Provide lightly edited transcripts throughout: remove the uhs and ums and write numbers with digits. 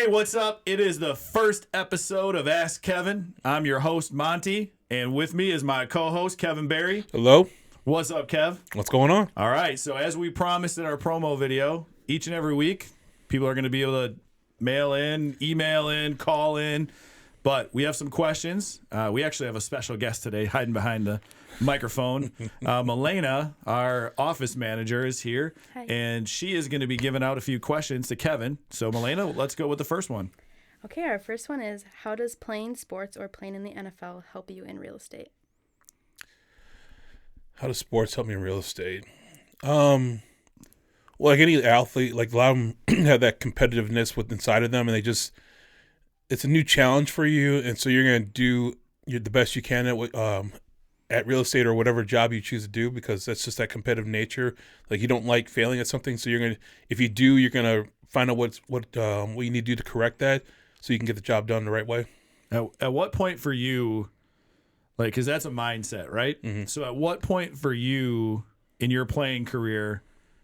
Hey, what's up? It is the first episode of Ask Kevin. I'm your host, Monte, and with me is my co-host, Kevin Barry. Hello. What's up, Kev? What's going on? All right, so as we promised in our promo video, each and every week, people are going to be able to mail in, email in, call in, but we have some questions. We actually have a special guest today hiding behind the microphone. Milena, our office manager, is here. Hi. And she is going to be giving out a few questions to Kevin. So, Milena, let's go with the first one. Okay, our first one is, how does playing sports or playing in the NFL help you in real estate? How does sports help me in real estate? Well, like any athlete, like a lot of them have that competitiveness with inside of them, and it's a new challenge for you, and so you're going to do the best you can at real estate or whatever job you choose to do, because that's just that competitive nature. Like, you don't like failing at something, so if you do, you're gonna find out what you need to do to correct that, so you can get the job done the right way. At what point for you, like, because that's a mindset, right? Mm-hmm. So at what point for you in your playing career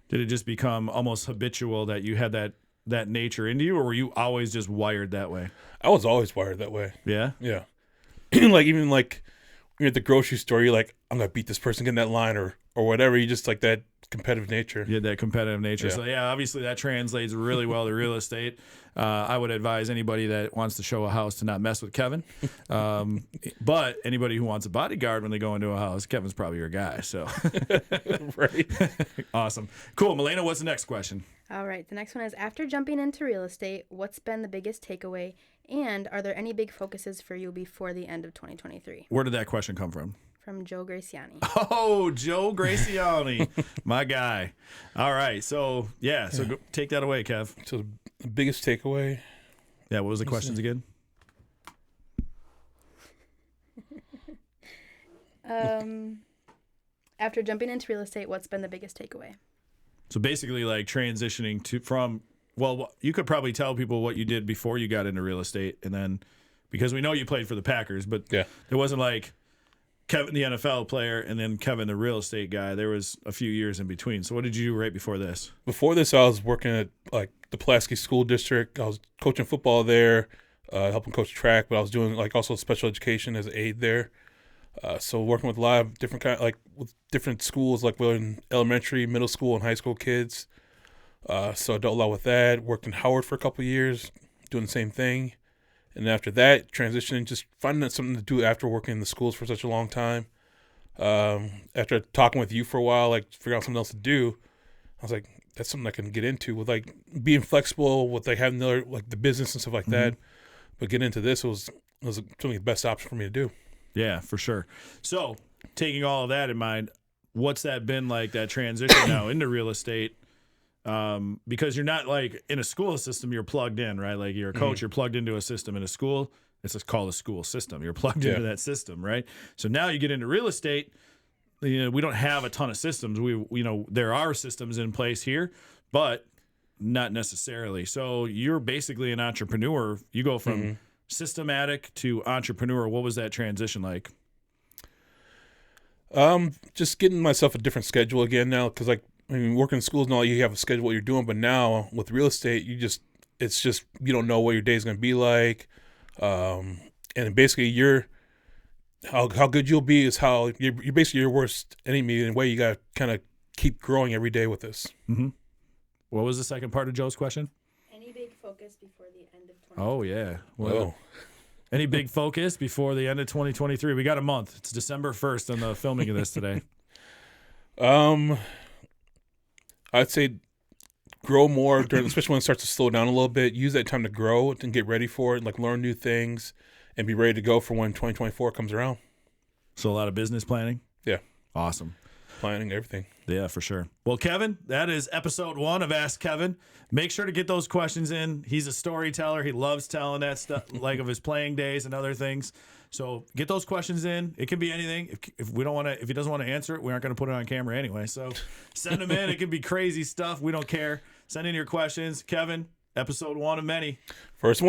did it just become almost habitual that you had that nature into you, or were you always just wired that way? I was always wired that way. Yeah? Yeah. even when you're at the grocery store, you're like, I'm gonna beat this person, get in that line or whatever. You just like that competitive nature. You had that competitive nature. Yeah. So, yeah, obviously that translates really well to real estate. I would advise anybody that wants to show a house to not mess with Kevin. But anybody who wants a bodyguard when they go into a house, Kevin's probably your guy. So, Right. Awesome. Cool. Milena, what's the next question? All right, the next one is, after jumping into real estate, what's been the biggest takeaway, and are there any big focuses for you before the end of 2023? Where did that question come from? From Joe Graciani. Oh, Joe Graciani, my guy. All right. So, go, take that away, Kev. So the biggest takeaway. Yeah, what was the questions again? After jumping into real estate, what's been the biggest takeaway? So basically, like, transitioning from, well, you could probably tell people what you did before you got into real estate, and then, because we know you played for the Packers, but Yeah. it wasn't like Kevin, the NFL player, and then Kevin, the real estate guy. There was a few years in between. So what did you do right before this? Before this, I was working at like the Pulaski School District. I was coaching football there, helping coach track, but I was doing like also special education as an aide there. So working with a lot of different with different schools, like we're in elementary, middle school, and high school kids. So I dealt a lot with that. Worked in Howard for a couple of years, doing the same thing. And after that, transitioning, just finding something to do after working in the schools for such a long time. After talking with you for a while, like figuring out something else to do, I was like, that's something I can get into with like being flexible with like having the business and stuff like that. But getting into this was certainly the best option for me to do. Yeah, for sure. So taking all of that in mind, what's that been like, that transition now into real estate? Because you're not like in a school system, you're plugged in, right? Like you're a coach, you're plugged into a system. In a school, it's just called a school system. You're plugged into that system, right? So now you get into real estate, we don't have a ton of systems. There are systems in place here, but not necessarily. So you're basically an entrepreneur. You go from systematic to entrepreneur. What was that transition like? Just getting myself a different schedule again now, because working in schools and all, you have a schedule what you're doing, but now with real estate, you don't know what your day is going to be like, and basically how good you'll be is how you're basically your worst enemy. In a way, you got to kind of keep growing every day with this. Mm-hmm. What was the second part of Joe's question? Any big focus before the end of 2023? Oh yeah. Well, any big focus before the end of 2023? We got a month. It's December 1st on the filming of this today. I'd say grow more, especially when it starts to slow down a little bit. Use that time to grow and get ready for it, like learn new things, and be ready to go for when 2024 comes around. So a lot of business planning? Yeah. Awesome. Planning, everything. Yeah, for sure. Well, Kevin, that is episode 1 of Ask Kevin. Make sure to get those questions in. He's a storyteller. He loves telling that stuff, like of his playing days and other things. So get those questions in. It can be anything. If he doesn't want to answer it, we aren't going to put it on camera anyway. So send them in. It can be crazy stuff. We don't care. Send in your questions. Kevin, episode 1 of many. First one.